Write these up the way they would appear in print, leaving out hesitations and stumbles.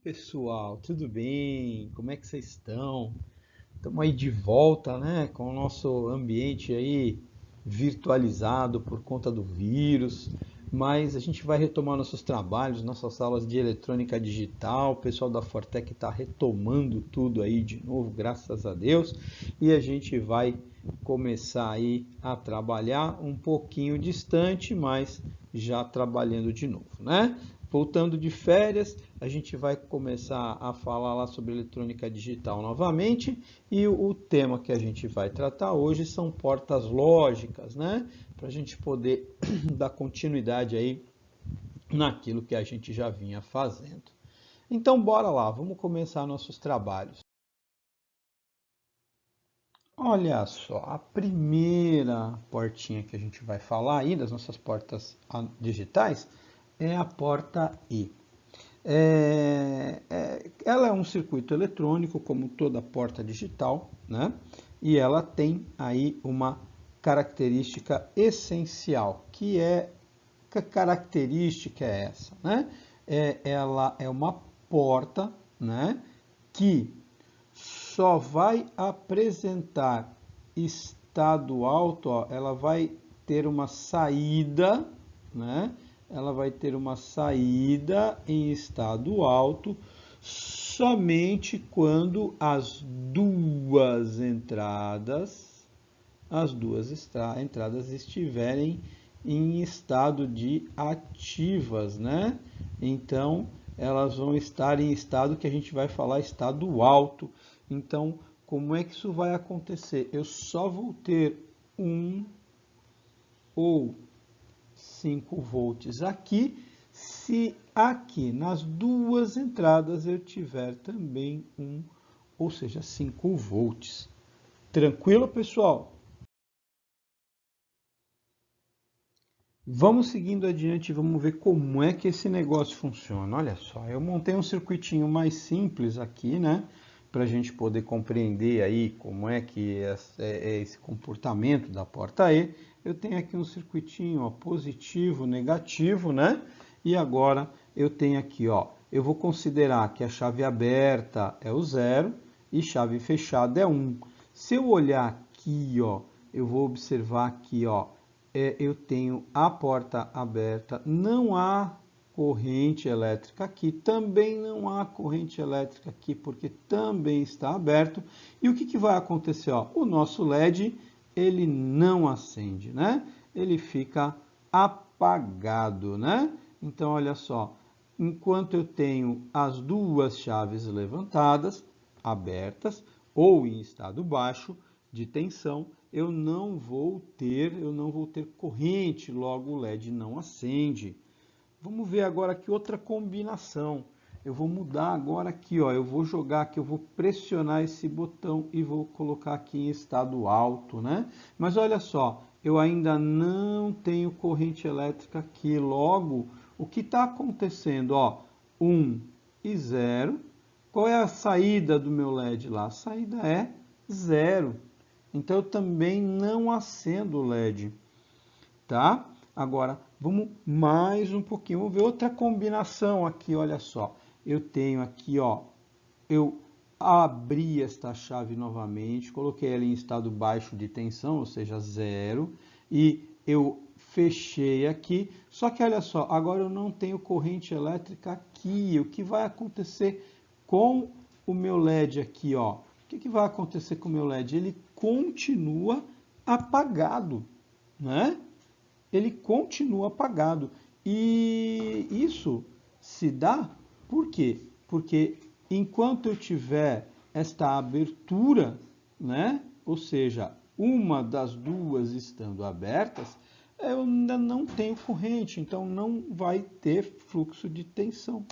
Pessoal, tudo bem? Como é que vocês estão? Estamos aí de volta, né, com o nosso ambiente aí virtualizado por conta do vírus, mas a gente vai retomar nossos trabalhos, nossas aulas de eletrônica digital. O pessoal da Fortec está retomando tudo aí de novo, graças a Deus, e a gente vai começar aí a trabalhar um pouquinho distante, mas já trabalhando de novo, né? Voltando de férias, a gente vai começar a falar lá sobre eletrônica digital novamente, e o tema que a gente vai tratar hoje são portas lógicas, né? Para a gente poder dar continuidade aí naquilo que a gente já vinha fazendo. Então, bora lá, vamos começar nossos trabalhos. Olha só, a primeira portinha que a gente vai falar aí das nossas portas digitais é a porta E. Ela é um circuito eletrônico, como toda porta digital, né? E ela tem aí uma característica essencial, que característica é essa, né? Ela é uma porta, né? Que só vai apresentar estado alto, ó, ela vai ter uma saída, né? Ela vai ter uma saída em estado alto somente quando as duas entradas estiverem em estado de ativas, né? Então, elas vão estar em estado que a gente vai falar estado alto. Então, como é que isso vai acontecer? Eu só vou ter 1 ou 5 volts aqui, se aqui nas duas entradas eu tiver também ou seja, 5 volts. Tranquilo, pessoal? Vamos seguindo adiante, vamos ver como é que esse negócio funciona. Olha só, eu montei um circuitinho mais simples aqui, né? Para a gente poder compreender aí como é que é esse comportamento da porta E. Eu tenho aqui um circuitinho, ó, positivo, negativo, né? E agora eu tenho aqui, ó, eu vou considerar que a chave aberta é o 0 e chave fechada é 1. Se eu olhar aqui, ó, eu vou observar aqui, ó, eu tenho a porta aberta, não há corrente elétrica aqui, também não há corrente elétrica aqui, porque também está aberto. E o que vai acontecer? Ó? O nosso LED, ele não acende, né? Ele fica apagado, né? Então, olha só, enquanto eu tenho as duas chaves levantadas, abertas, ou em estado baixo de tensão, eu não vou ter corrente, logo o LED não acende. Vamos ver agora aqui outra combinação. Eu vou mudar agora aqui, ó, eu vou jogar aqui, eu vou pressionar esse botão e vou colocar aqui em estado alto, né? Mas olha só, eu ainda não tenho corrente elétrica aqui, logo, o que está acontecendo, ó, 1 e 0. Qual é a saída do meu LED lá? A saída é 0. Então eu também não acendo o LED, tá? Agora, vamos mais um pouquinho, vamos ver outra combinação aqui, olha só. Eu tenho aqui, ó, eu abri esta chave novamente, coloquei ela em estado baixo de tensão, ou seja, 0, e eu fechei aqui, só que olha só, agora eu não tenho corrente elétrica aqui. O que vai acontecer com o meu LED aqui, ó? O que vai acontecer com o meu LED? Ele continua apagado, né? Ele continua apagado. E isso se dá por quê? Porque enquanto eu tiver esta abertura, né? Ou seja, uma das duas estando abertas, eu ainda não tenho corrente, então não vai ter fluxo de tensão.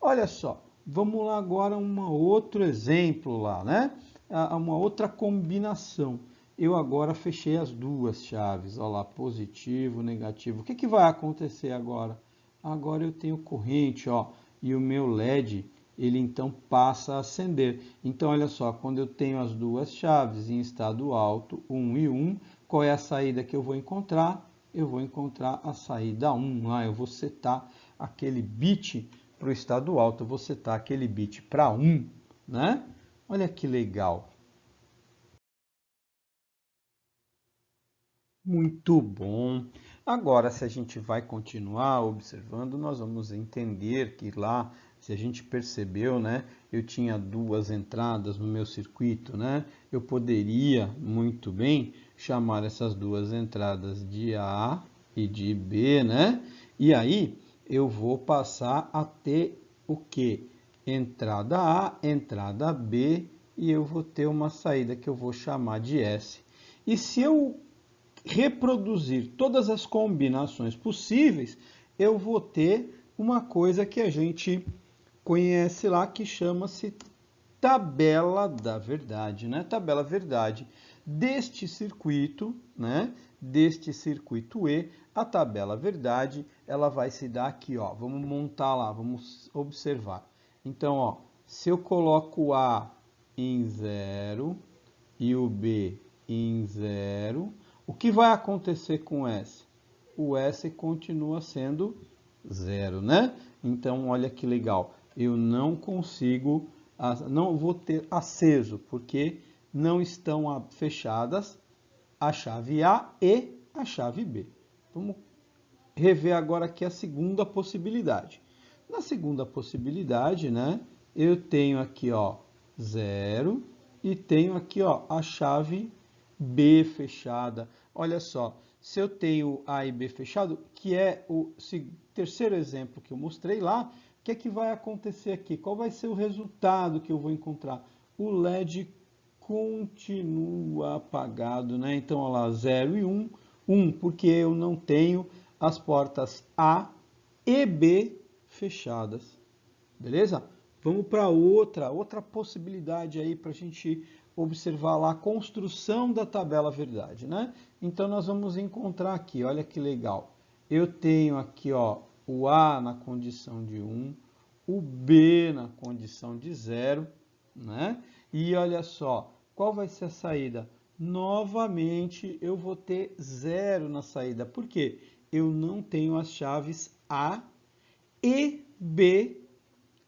Olha só, vamos lá agora um outro exemplo lá, né? Uma outra combinação. Eu agora fechei as duas chaves, olha lá, positivo, negativo. O que vai acontecer agora? Agora eu tenho corrente, ó, e o meu LED, ele então passa a acender. Então, olha só, quando eu tenho as duas chaves em estado alto, 1 e 1, qual é a saída que eu vou encontrar? Eu vou encontrar a saída 1 lá, eu vou setar aquele bit para o estado alto vou setar aquele bit para 1, né? Olha que legal. Muito bom. Agora, se a gente vai continuar observando, nós vamos entender que lá, se a gente percebeu, né, eu tinha duas entradas no meu circuito, né? Eu poderia muito bem chamar essas duas entradas de A e de B, né? E aí eu vou passar a ter o quê? Entrada A, entrada B, e eu vou ter uma saída que eu vou chamar de S. E se eu reproduzir todas as combinações possíveis, eu vou ter uma coisa que a gente conhece lá que chama-se tabela da verdade, né? Tabela verdade deste circuito, né? Deste circuito E, a tabela verdade, ela vai se dar aqui, ó. Vamos montar lá, vamos observar. Então, ó, se eu coloco o A em 0 e o B em 0, o que vai acontecer com o S? O S continua sendo 0, né? Então, olha que legal. Eu não consigo, não vou ter aceso, porque não estão fechadas a chave A e a chave B. Vamos rever agora aqui a segunda possibilidade. Na segunda possibilidade, né, eu tenho aqui, ó, 0 e tenho aqui, ó, a chave B fechada. Olha só, se eu tenho A e B fechado, que é o terceiro exemplo que eu mostrei lá, o que é que vai acontecer aqui? Qual vai ser o resultado que eu vou encontrar? O LED continua apagado, né? Então, olha lá, 0 e 1, 1, porque eu não tenho as portas A e B fechadas. Beleza? Vamos para outra possibilidade aí para a gente observar lá a construção da tabela verdade, né? Então nós vamos encontrar aqui, olha que legal. Eu tenho aqui, ó, o A na condição de 1, o B na condição de 0, né? E olha só, qual vai ser a saída? Novamente eu vou ter 0 na saída. Por quê? Eu não tenho as chaves A e B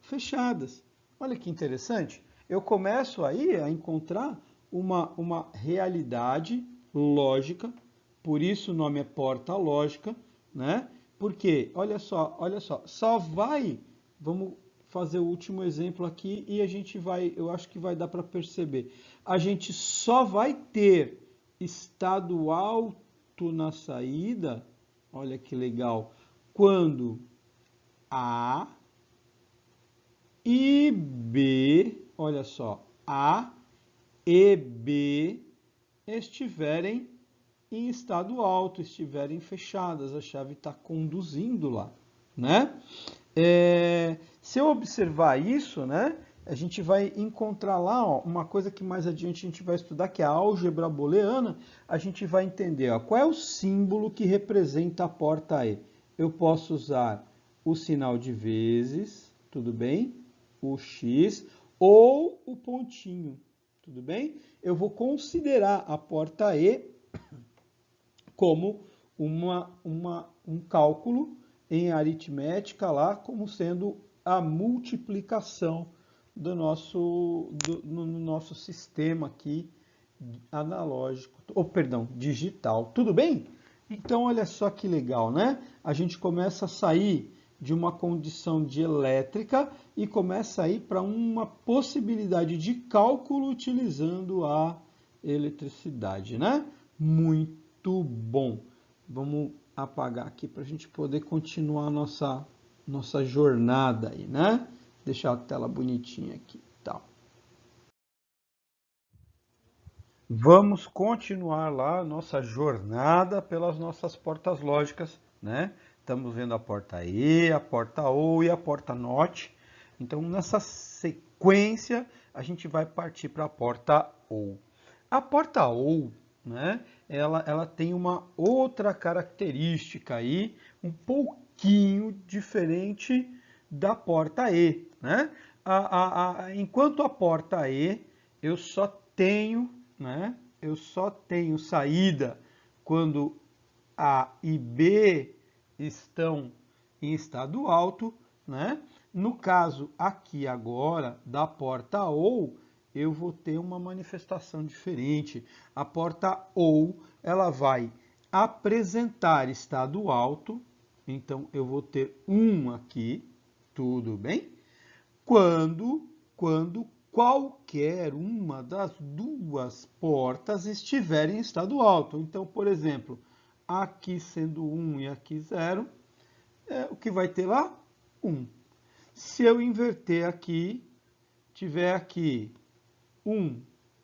fechadas. Olha que interessante. Eu começo aí a encontrar uma realidade lógica, por isso o nome é porta lógica, né? Porque, olha só vai, vamos fazer o último exemplo aqui e a gente vai, eu acho que vai dar para perceber. A gente só vai ter estado alto na saída, olha que legal, quando A e B, olha só, A e B estiverem em estado alto, estiverem fechadas, a chave está conduzindo lá, né? Se eu observar isso, né, a gente vai encontrar lá, ó, uma coisa que mais adiante a gente vai estudar, que é a álgebra booleana. A gente vai entender, ó, qual é o símbolo que representa a porta E. Eu posso usar o sinal de vezes, tudo bem? O X ou o pontinho, tudo bem? Eu vou considerar a porta E como um cálculo em aritmética lá, como sendo a multiplicação no nosso sistema aqui analógico, ou perdão, digital. Tudo bem? Então, olha só que legal, né? A gente começa a sair de uma condição de elétrica e começa a ir para uma possibilidade de cálculo utilizando a eletricidade, né? Muito bom. Vamos apagar aqui para a gente poder continuar a nossa jornada aí, né? Deixar a tela bonitinha aqui, tá? Vamos continuar lá a nossa jornada pelas nossas portas lógicas, né? Estamos vendo a porta E, a porta OU e a porta NOT. Então, nessa sequência, a gente vai partir para a porta OU. A porta OU, né? Ela tem uma outra característica aí, um pouquinho diferente da porta E, né? Enquanto a porta E, eu só tenho, né? Eu só tenho saída quando A e B estão em estado alto, né? No caso aqui agora da porta OU, eu vou ter uma manifestação diferente. A porta OU, ela vai apresentar estado alto, então eu vou ter 1 aqui, tudo bem? Quando qualquer uma das duas portas estiver em estado alto. Então, por exemplo, aqui sendo 1 e aqui 0, o que vai ter lá? 1. Se eu inverter aqui, tiver aqui 1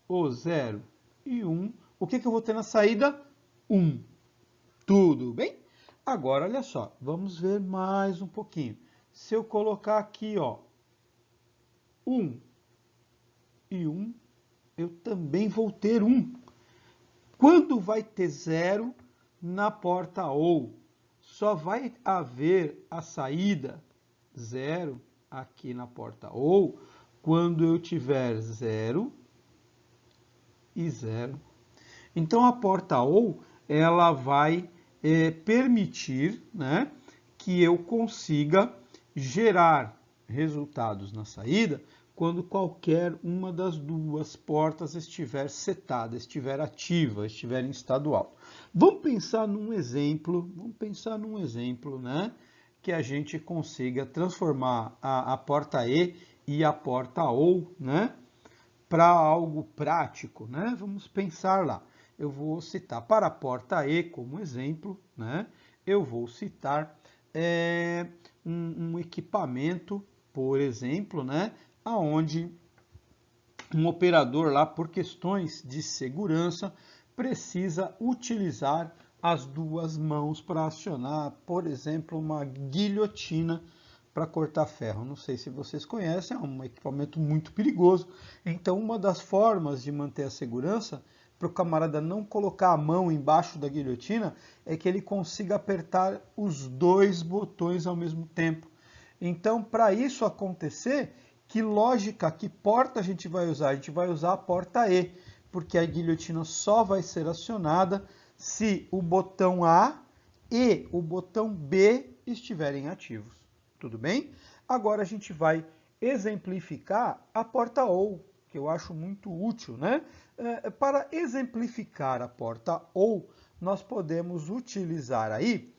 ou 0 e 1, o que eu vou ter na saída? 1. Tudo bem? Agora, olha só, vamos ver mais um pouquinho. Se eu colocar aqui, ó, 1 e 1, eu também vou ter 1. Quando vai ter 0 na porta OU? Só vai haver a saída 0 aqui na porta OU quando eu tiver 0 e 0. Então, a porta OU, ela vai permitir, né, que eu consiga gerar resultados na saída quando qualquer uma das duas portas estiver setada, estiver ativa, estiver em estado alto. Vamos pensar num exemplo, né, que a gente consiga transformar a porta e a porta OU, né, para algo prático, né? Vamos pensar lá. Eu vou citar para a porta E como exemplo, né? Eu vou citar um equipamento, por exemplo, né? Aonde um operador lá, por questões de segurança, precisa utilizar as duas mãos para acionar, por exemplo, uma guilhotina para cortar ferro. Não sei se vocês conhecem, é um equipamento muito perigoso. Então, uma das formas de manter a segurança para o camarada não colocar a mão embaixo da guilhotina é que ele consiga apertar os dois botões ao mesmo tempo. Então, para isso acontecer, que lógica, que porta a gente vai usar? A gente vai usar a porta E, porque a guilhotina só vai ser acionada se o botão A e o botão B estiverem ativos. Tudo bem? Agora a gente vai exemplificar a porta OU, que eu acho muito útil, né? Para exemplificar a porta OU, nós podemos utilizar aí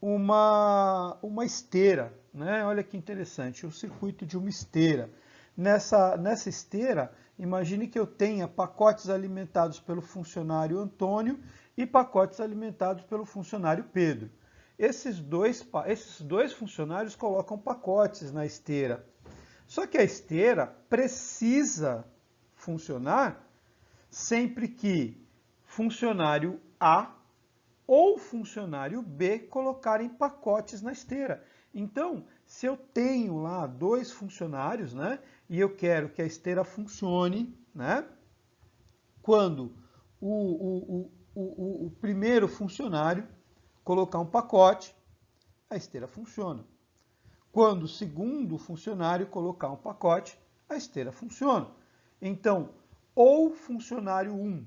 uma esteira, né? Olha que interessante, o circuito de uma esteira. Nessa esteira, imagine que eu tenha pacotes alimentados pelo funcionário Antônio e pacotes alimentados pelo funcionário Pedro. Esses dois funcionários colocam pacotes na esteira. Só que a esteira precisa funcionar sempre que funcionário A ou funcionário B colocarem pacotes na esteira. Então, se eu tenho lá dois funcionários, né, e eu quero que a esteira funcione, né, quando o primeiro funcionário colocar um pacote, a esteira funciona. Quando o segundo funcionário colocar um pacote, a esteira funciona. Então, ou funcionário 1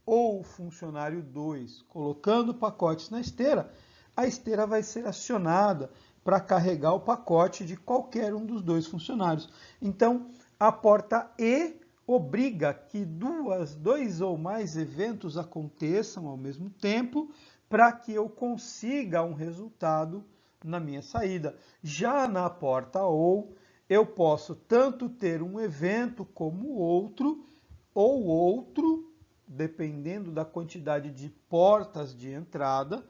ou funcionário 2 colocando pacotes na esteira, a esteira vai ser acionada para carregar o pacote de qualquer um dos dois funcionários. Então, a porta E obriga que dois ou mais eventos aconteçam ao mesmo tempo para que eu consiga um resultado na minha saída. Já na porta OU, eu posso tanto ter um evento como outro, ou outro, dependendo da quantidade de portas de entrada,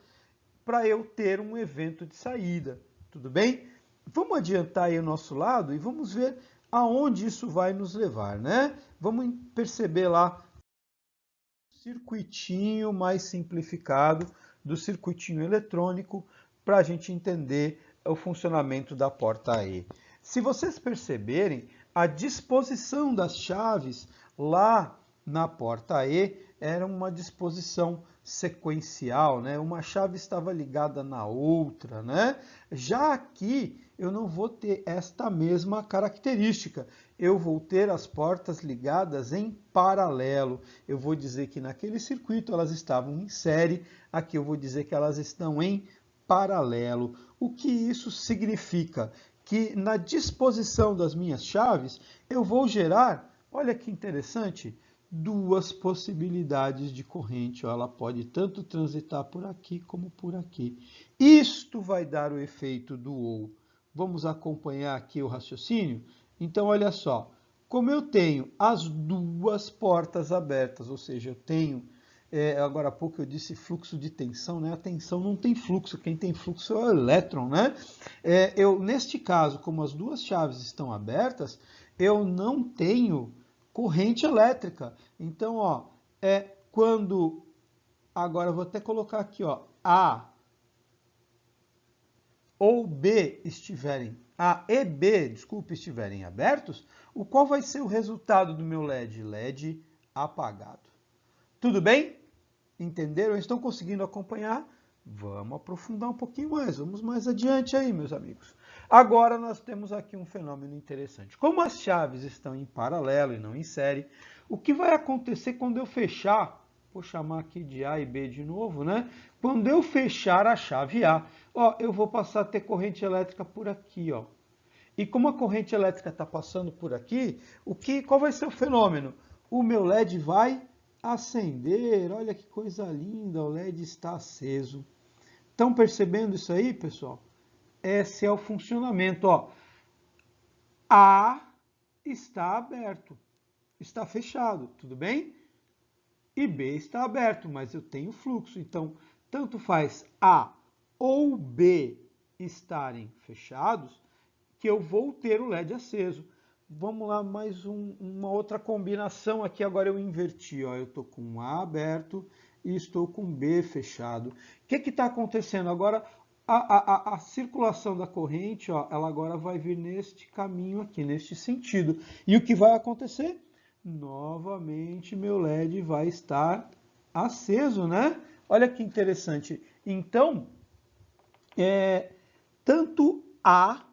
para eu ter um evento de saída. Tudo bem? Vamos adiantar aí o nosso lado e vamos ver aonde isso vai nos levar, né? Vamos perceber lá o circuitinho mais simplificado do circuitinho eletrônico para a gente entender o funcionamento da porta E. Se vocês perceberem, a disposição das chaves lá na porta E era uma disposição sequencial, né? Uma chave estava ligada na outra, né? Já aqui eu não vou ter esta mesma característica. Eu vou ter as portas ligadas em paralelo. Eu vou dizer que naquele circuito elas estavam em série, aqui eu vou dizer que elas estão em paralelo. O que isso significa? Que na disposição das minhas chaves, eu vou gerar, olha que interessante, duas possibilidades de corrente. Ela pode tanto transitar por aqui como por aqui. Isto vai dar o efeito do OU. Vamos acompanhar aqui o raciocínio? Então, olha só. Como eu tenho as duas portas abertas, ou seja, eu tenho, agora há pouco eu disse fluxo de tensão, né? A tensão não tem fluxo, quem tem fluxo é o elétron, né? Neste caso, como as duas chaves estão abertas, eu não tenho corrente elétrica. Então, ó, quando, agora eu vou até colocar aqui, ó, A ou B estiverem, A e B, desculpe, estiverem abertos, qual vai ser o resultado do meu LED? LED apagado. Tudo bem? Entenderam? Estão conseguindo acompanhar? Vamos aprofundar um pouquinho mais, vamos mais adiante aí, meus amigos. Agora nós temos aqui um fenômeno interessante. Como as chaves estão em paralelo e não em série, o que vai acontecer quando eu fechar, vou chamar aqui de A e B de novo, né? Quando eu fechar a chave A, ó, eu vou passar a ter corrente elétrica por aqui, ó. E como a corrente elétrica está passando por aqui, qual vai ser o fenômeno? O meu LED vai acender. Olha que coisa linda, o LED está aceso. Estão percebendo isso aí, pessoal? Esse é o funcionamento. Ó. A está aberto, está fechado, tudo bem? E B está aberto, mas eu tenho fluxo. Então, tanto faz A ou B estarem fechados, que eu vou ter o LED aceso. Vamos lá, mais uma outra combinação aqui. Agora eu inverti. Ó. Eu estou com A aberto e estou com B fechado. O que está acontecendo? Agora a circulação da corrente, ó, ela agora vai vir neste caminho aqui, neste sentido. E o que vai acontecer? Novamente meu LED vai estar aceso, né? Olha que interessante. Então, tanto A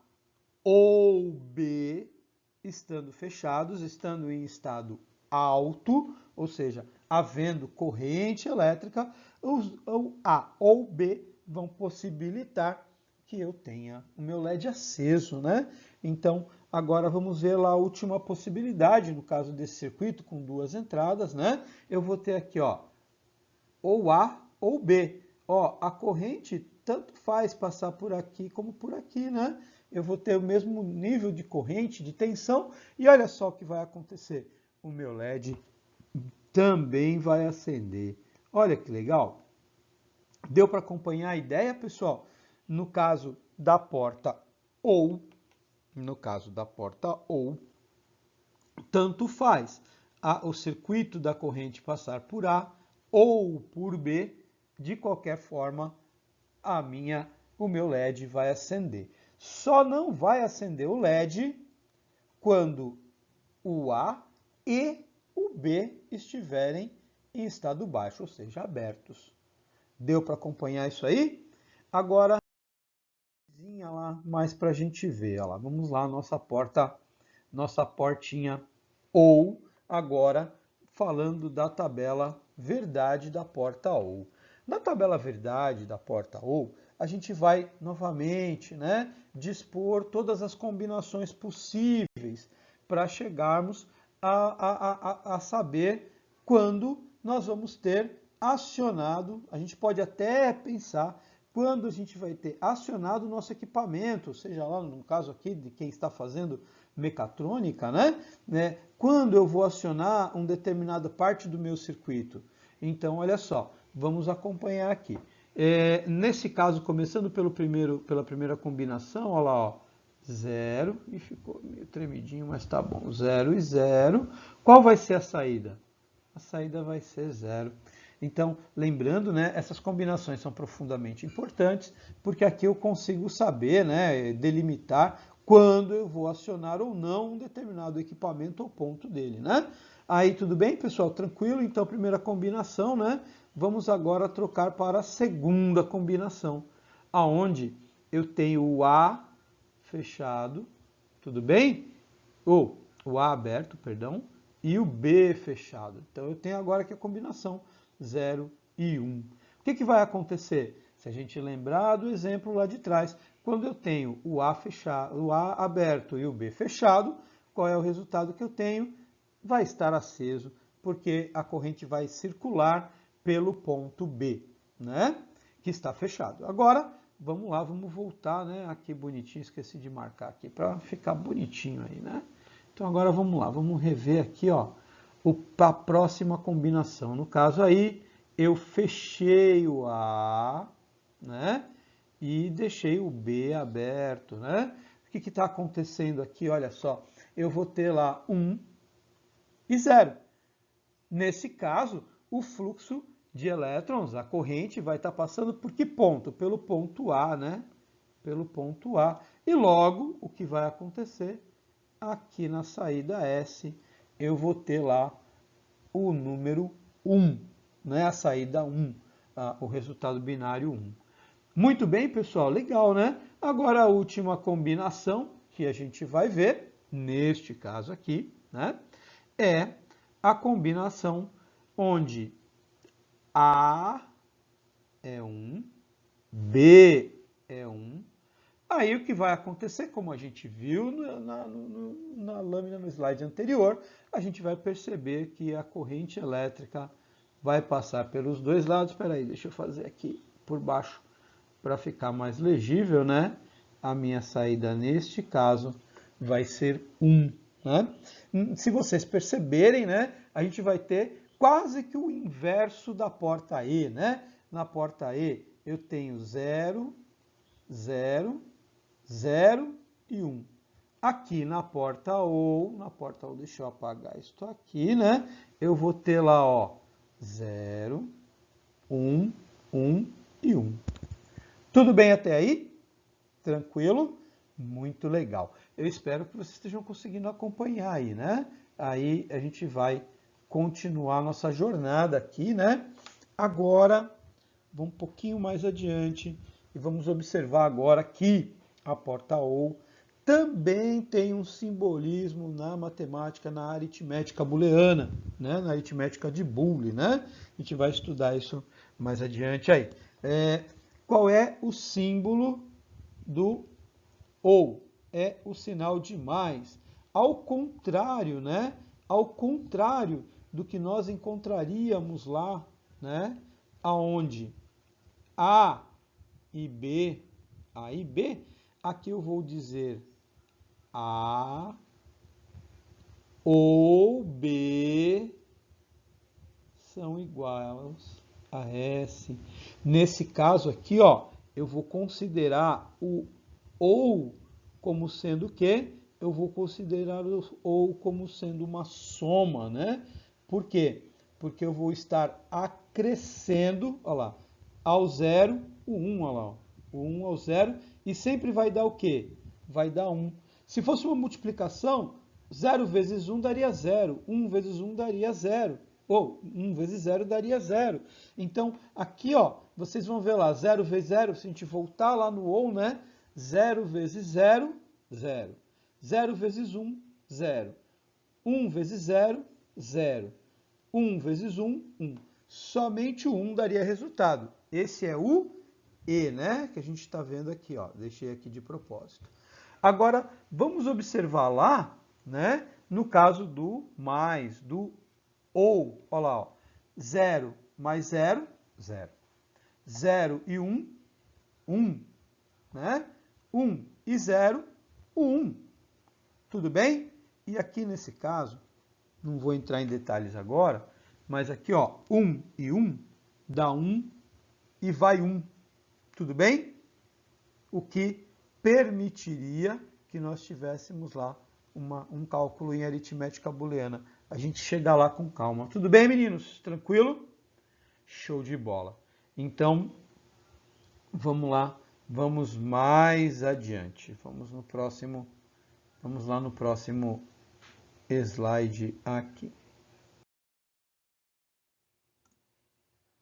ou B, estando fechados, estando em estado alto, ou seja, havendo corrente elétrica, ou A ou B vão possibilitar que eu tenha o meu LED aceso, né? Então, agora vamos ver lá a última possibilidade, no caso desse circuito com duas entradas, né? Eu vou ter aqui, ó, ou A ou B. Ó, a corrente tanto faz passar por aqui como por aqui, né? Eu vou ter o mesmo nível de corrente, de tensão, e olha só o que vai acontecer. O meu LED também vai acender. Olha que legal. Deu para acompanhar a ideia, pessoal? No caso da porta ou, tanto faz o circuito da corrente passar por A ou por B, de qualquer forma, o meu LED vai acender. Só não vai acender o LED quando o A e o B estiverem em estado baixo, ou seja, abertos. Deu para acompanhar isso aí? Agora, lá mais para a gente ver. Ó lá, vamos lá, nossa portinha ou, agora falando da tabela verdade da porta ou. Na tabela verdade da porta ou, a gente vai novamente, né, dispor todas as combinações possíveis para chegarmos a saber quando nós vamos ter acionado. A gente pode até pensar quando a gente vai ter acionado o nosso equipamento, seja lá no caso aqui de quem está fazendo mecatrônica, né? Quando eu vou acionar uma determinada parte do meu circuito. Então, olha só, vamos acompanhar aqui. Nesse caso, começando pela primeira combinação, olha lá, ó, 0, e ficou meio tremidinho, mas tá bom, 0 e 0. Qual vai ser a saída? A saída vai ser 0. Então, lembrando, né, essas combinações são profundamente importantes, porque aqui eu consigo saber, né, delimitar quando eu vou acionar ou não um determinado equipamento ou ponto dele, né? Aí, tudo bem, pessoal? Tranquilo? Então, primeira combinação, né? Vamos agora trocar para a segunda combinação, aonde eu tenho o A fechado, tudo bem? Ou o A aberto, perdão, e o B fechado. Então, eu tenho agora aqui a combinação 0 e 1. O que vai acontecer? Se a gente lembrar do exemplo lá de trás, Quando eu tenho o A fechado, o A aberto e o B fechado, qual é o resultado que eu tenho? Vai estar aceso, porque a corrente vai circular pelo ponto B, né? Que está fechado. Agora, vamos lá, vamos voltar, né? Aqui bonitinho, esqueci de marcar aqui para ficar bonitinho aí, né? Então agora vamos lá, vamos rever aqui, ó, a próxima combinação. No caso aí, eu fechei o A, né? E deixei o B aberto, né? O que está acontecendo aqui? Olha só, eu vou ter lá 1 e 0. Nesse caso, o fluxo de elétrons, a corrente, vai estar passando por que ponto? Pelo ponto A, né? Pelo ponto A. E logo, o que vai acontecer? Aqui na saída S, eu vou ter lá o número 1, né? A saída 1, o resultado binário 1. Muito bem, pessoal, legal, né? Agora a última combinação que a gente vai ver, neste caso aqui, né? É a combinação onde A é 1, B é 1. Aí o que vai acontecer, como a gente viu na lâmina no slide anterior, a gente vai perceber que a corrente elétrica vai passar pelos dois lados. Espera aí, deixa eu fazer aqui por baixo para ficar mais legível, né? A minha saída neste caso vai ser 1, né? Se vocês perceberem, né, a gente vai ter quase que o inverso da porta E, né? Na porta E eu tenho 0, 0, 0 e 1. Aqui na porta O, deixa eu apagar isso aqui, né? Eu vou ter lá, ó, 0, 1, 1 e 1. Tudo bem até aí? Tranquilo? Muito legal. Eu espero que vocês estejam conseguindo acompanhar aí, né? Aí a gente vai continuar nossa jornada aqui, né? Agora, vamos um pouquinho mais adiante e vamos observar agora que a porta OU também tem um simbolismo na matemática, na aritmética booleana, né? Na aritmética de Boole, né? A gente vai estudar isso mais adiante aí. Qual é o símbolo do OU? É o sinal de mais. Ao contrário, né? Ao contrário do que nós encontraríamos lá, né? Aonde A e B, aqui eu vou dizer A ou B são iguais a S. Nesse caso aqui, ó, eu vou considerar o OU como sendo o quê? Eu vou considerar o OU como sendo uma soma, né? Por quê? Porque eu vou estar acrescendo, olha lá, ao 0, o 1, olha lá, o 1 ao 0, e sempre vai dar o quê? Vai dar 1. Se fosse uma multiplicação, 0 vezes 1 daria 0, 1 vezes 1 daria 0. Ou 1 vezes 0 daria 0. Então, aqui, ó, vocês vão ver lá, 0 vezes 0, se a gente voltar lá no OU, né? 0 vezes 0, 0. 0 vezes 1, 0. 1 vezes 0, 0. 1 vezes 1, 1. Somente o 1 daria resultado. Esse é o E, né? Que a gente está vendo aqui, ó. Deixei aqui de propósito. Agora, vamos observar lá, né? No caso do mais, do ou, olha lá, ó, 0 mais 0, 0. 0 e 1, 1. Né? 1 e 0, 1. Tudo bem? E aqui nesse caso, não vou entrar em detalhes agora, mas aqui, ó, 1 e 1 dá 1 e vai 1. Tudo bem? O que permitiria que nós tivéssemos lá um cálculo em aritmética booleana. A gente chega lá com calma. Tudo bem, meninos? Tranquilo? Show de bola. Então, vamos lá, vamos mais adiante. Vamos lá no próximo slide aqui.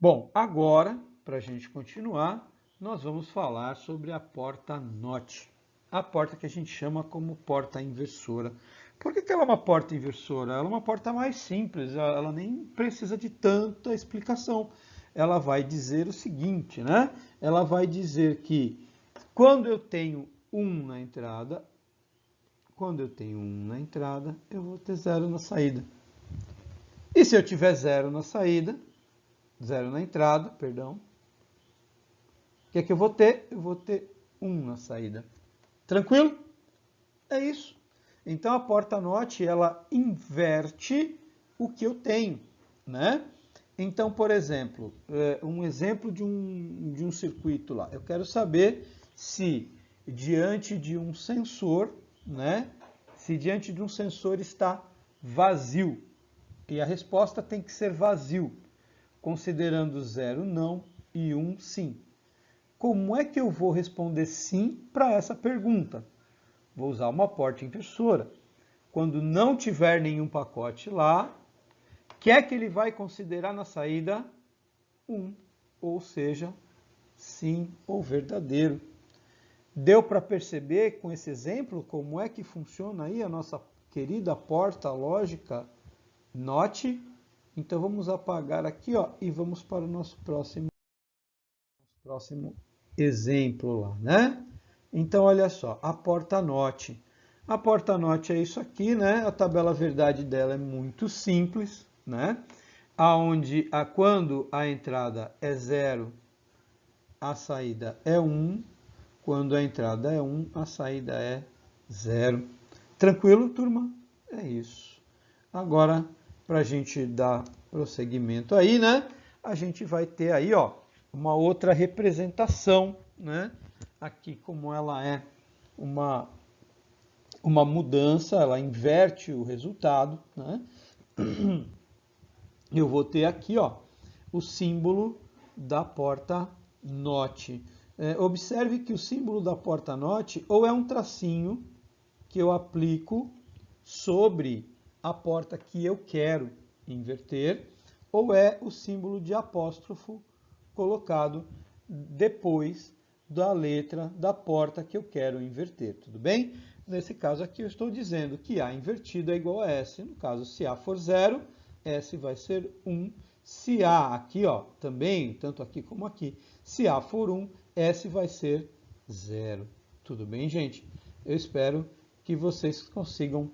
Bom, agora, para a gente continuar, nós vamos falar sobre a porta NOT. A porta que a gente chama como porta inversora. Por que ela é uma porta inversora? Ela é uma porta mais simples, ela nem precisa de tanta explicação. Ela vai dizer o seguinte, né? Ela vai dizer que Quando eu tenho 1 na entrada, eu vou ter 0 na saída. E se eu tiver 0 na saída, 0 na entrada, perdão, o que é que eu vou ter? Eu vou ter 1 na saída. Tranquilo? É isso. Então a porta NOT, ela inverte o que eu tenho, né? Então, por exemplo, um exemplo de um circuito lá. Eu quero saber se diante de um sensor, né? Se diante de um sensor está vazio. E a resposta tem que ser vazio, considerando 0 não e 1 sim. Como é que eu vou responder sim para essa pergunta? Vou usar uma porta inversora. Quando não tiver nenhum pacote lá, o que é que ele vai considerar na saída? 1, ou seja, sim ou verdadeiro. Deu para perceber com esse exemplo como é que funciona aí a nossa querida porta lógica NOT? Então vamos apagar aqui, ó, e vamos para o nosso próximo exemplo lá, né? Então olha só, a porta NOT. A porta NOT é isso aqui, né? A tabela verdade dela é muito simples, né? Aonde quando a entrada é 0, a saída é 1. Quando a entrada é 1, a saída é 0. Tranquilo, turma? É isso. Agora, para a gente dar prosseguimento aí, né? A gente vai ter aí, ó, uma outra representação, né? Aqui, como ela é uma mudança, ela inverte o resultado, né? Eu vou ter aqui, ó, o símbolo da porta NOT. Observe que o símbolo da porta NOT ou é um tracinho que eu aplico sobre a porta que eu quero inverter, ou é o símbolo de apóstrofo colocado depois da letra da porta que eu quero inverter, tudo bem? Nesse caso aqui eu estou dizendo que A invertido é igual a S. No caso, se A for 0, S vai ser 1. Se A aqui, ó, também, tanto aqui como aqui, se A for 1, S vai ser 0. Tudo bem, gente? Eu espero que vocês consigam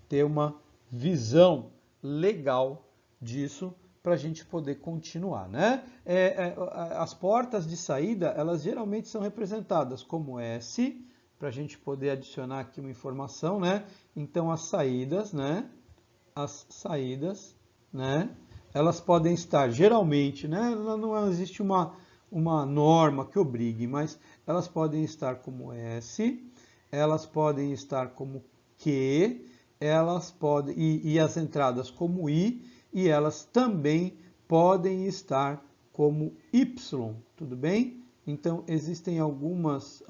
ter uma visão legal disso para a gente poder continuar, né? As portas de saída, elas geralmente são representadas como S, para a gente poder adicionar aqui uma informação, né? Então, as saídas, né? Elas podem estar, geralmente, né? Não existe uma norma que obrigue, mas elas podem estar como S, elas podem estar como Q, elas podem, e as entradas como I, e elas também podem estar como Y, tudo bem? Então, existem alguns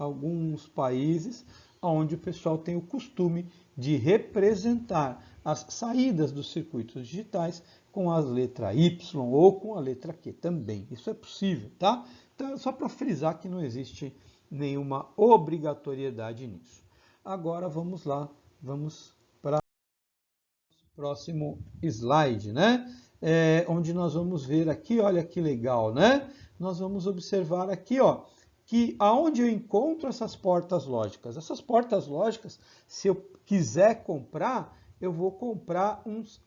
países onde o pessoal tem o costume de representar as saídas dos circuitos digitais com a letra Y ou com a letra Q também. Isso é possível, tá? Então, só para frisar que não existe nenhuma obrigatoriedade nisso. Agora, vamos lá, vamos para o próximo slide, né? Onde nós vamos ver aqui, olha que legal, né? Nós vamos observar aqui, ó, que aonde eu encontro essas portas lógicas? Essas portas lógicas, se eu quiser comprar, eu vou comprar uns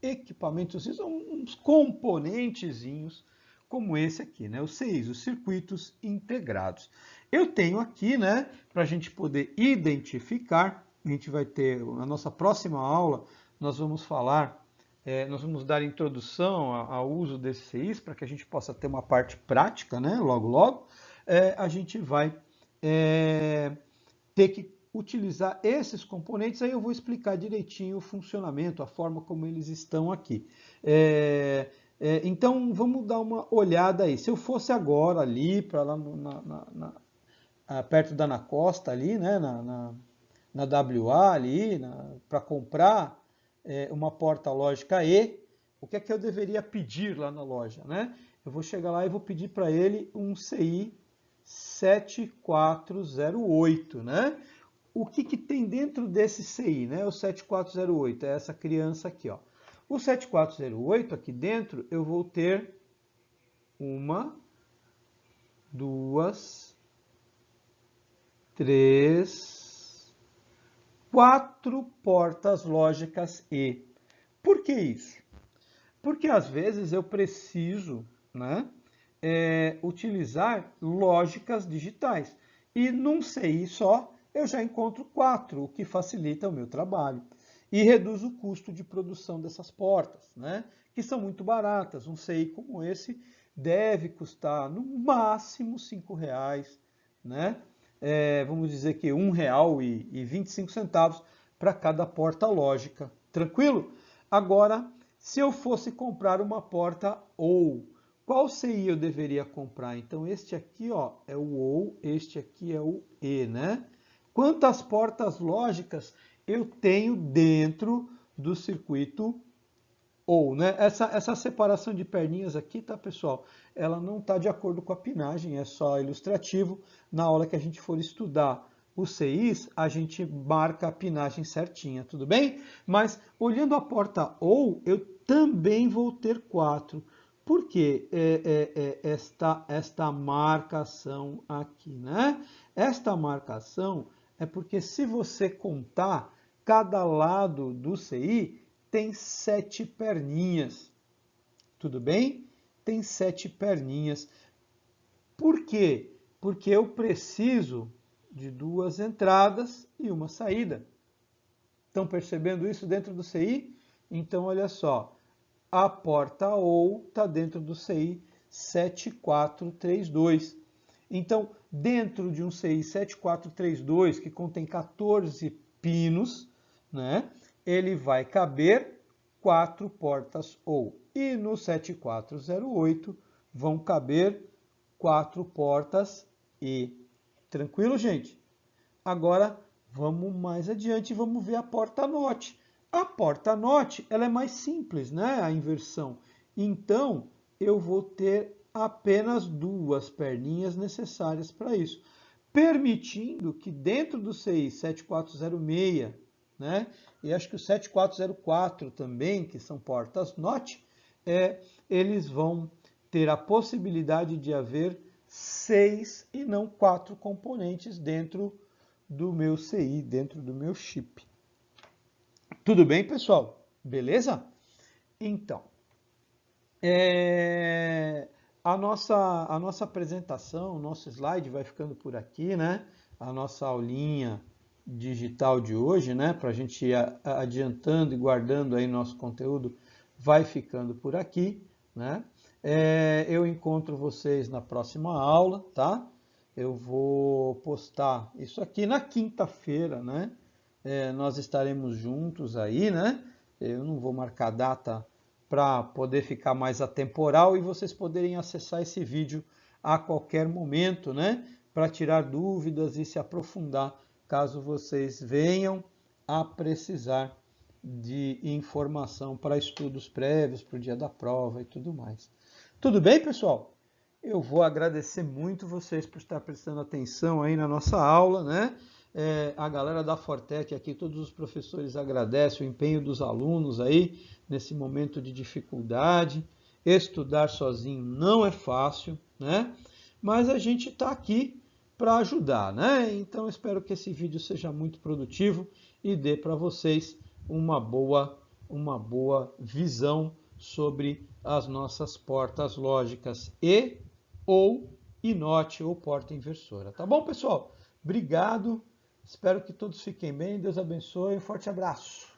equipamentos, uns componentezinhos como esse aqui, né? Os CIs, os circuitos integrados. Eu tenho aqui, né, para a gente poder identificar, a gente vai ter, na nossa próxima aula, nós vamos falar, nós vamos dar introdução ao uso desses CIs, para que a gente possa ter uma parte prática, né, logo logo, a gente vai ter que utilizar esses componentes, aí eu vou explicar direitinho o funcionamento, a forma como eles estão aqui. Então, vamos dar uma olhada aí. Se eu fosse agora ali, para lá perto da Ana Costa, ali, né, na WA, ali, para comprar uma porta lógica E, o que é que eu deveria pedir lá na loja, né? Eu vou chegar lá e vou pedir para ele um CI 7408, né? O que tem dentro desse CI, né? O 7408 é essa criança aqui, ó. O 7408 aqui dentro eu vou ter uma, duas, 3, 4 portas lógicas E. Por que isso? Porque às vezes eu preciso, né, utilizar lógicas digitais. E num CI só eu já encontro 4, o que facilita o meu trabalho. E reduz o custo de produção dessas portas, né, que são muito baratas. Um CI como esse deve custar no máximo R$5, né? Vamos dizer que R$1,25 para cada porta lógica. Tranquilo? Agora, se eu fosse comprar uma porta OU, qual CI eu deveria comprar? Então, este aqui, ó, é o OU, este aqui é o E, né? Quantas portas lógicas eu tenho dentro do circuito OU, né? Essa separação de perninhas aqui, tá, pessoal? Ela não está de acordo com a pinagem, é só ilustrativo. Na hora que a gente for estudar os CIs, a gente marca a pinagem certinha, tudo bem? Mas olhando a porta OU, eu também vou ter 4. Por que esta marcação aqui, né? Esta marcação é porque se você contar, cada lado do CI tem 7 perninhas. Tudo bem? Tem 7 perninhas. Por quê? Porque eu preciso de 2 entradas e uma saída. Estão percebendo isso dentro do CI? Então, olha só. A porta OU está dentro do CI 7432. Então, dentro de um CI 7432, que contém 14 pinos, né, ele vai caber 4 portas OU. E no 7408 vão caber 4 portas E. Tranquilo, gente? Agora, vamos mais adiante e vamos ver a porta NOT. A porta NOT, ela é mais simples, né? A inversão. Então, eu vou ter apenas 2 perninhas necessárias para isso, permitindo que dentro do CI 7406, né? E acho que o 7404 também, que são portas NOT, eles vão ter a possibilidade de haver 6 e não 4 componentes dentro do meu CI, dentro do meu chip. Tudo bem, pessoal? Beleza? Então, a nossa apresentação, o nosso slide vai ficando por aqui, né? A nossa aulinha digital de hoje, né? Para a gente ir adiantando e guardando aí nosso conteúdo, vai ficando por aqui, né? Eu encontro vocês na próxima aula, tá? Eu vou postar isso aqui na quinta-feira, né? Nós estaremos juntos aí, né? Eu não vou marcar data para poder ficar mais atemporal e vocês poderem acessar esse vídeo a qualquer momento, né? Para tirar dúvidas e se aprofundar, caso vocês venham a precisar de informação para estudos prévios, para o dia da prova e tudo mais. Tudo bem, pessoal? Eu vou agradecer muito vocês por estar prestando atenção aí na nossa aula, né? A galera da Fortec aqui, todos os professores agradecem o empenho dos alunos aí nesse momento de dificuldade. Estudar sozinho não é fácil, né? Mas a gente está aqui para ajudar, né? Então espero que esse vídeo seja muito produtivo e dê para vocês uma boa visão sobre as nossas portas lógicas E ou NOT ou porta inversora. Tá bom, pessoal? Obrigado. Espero que todos fiquem bem. Deus abençoe. Um forte abraço.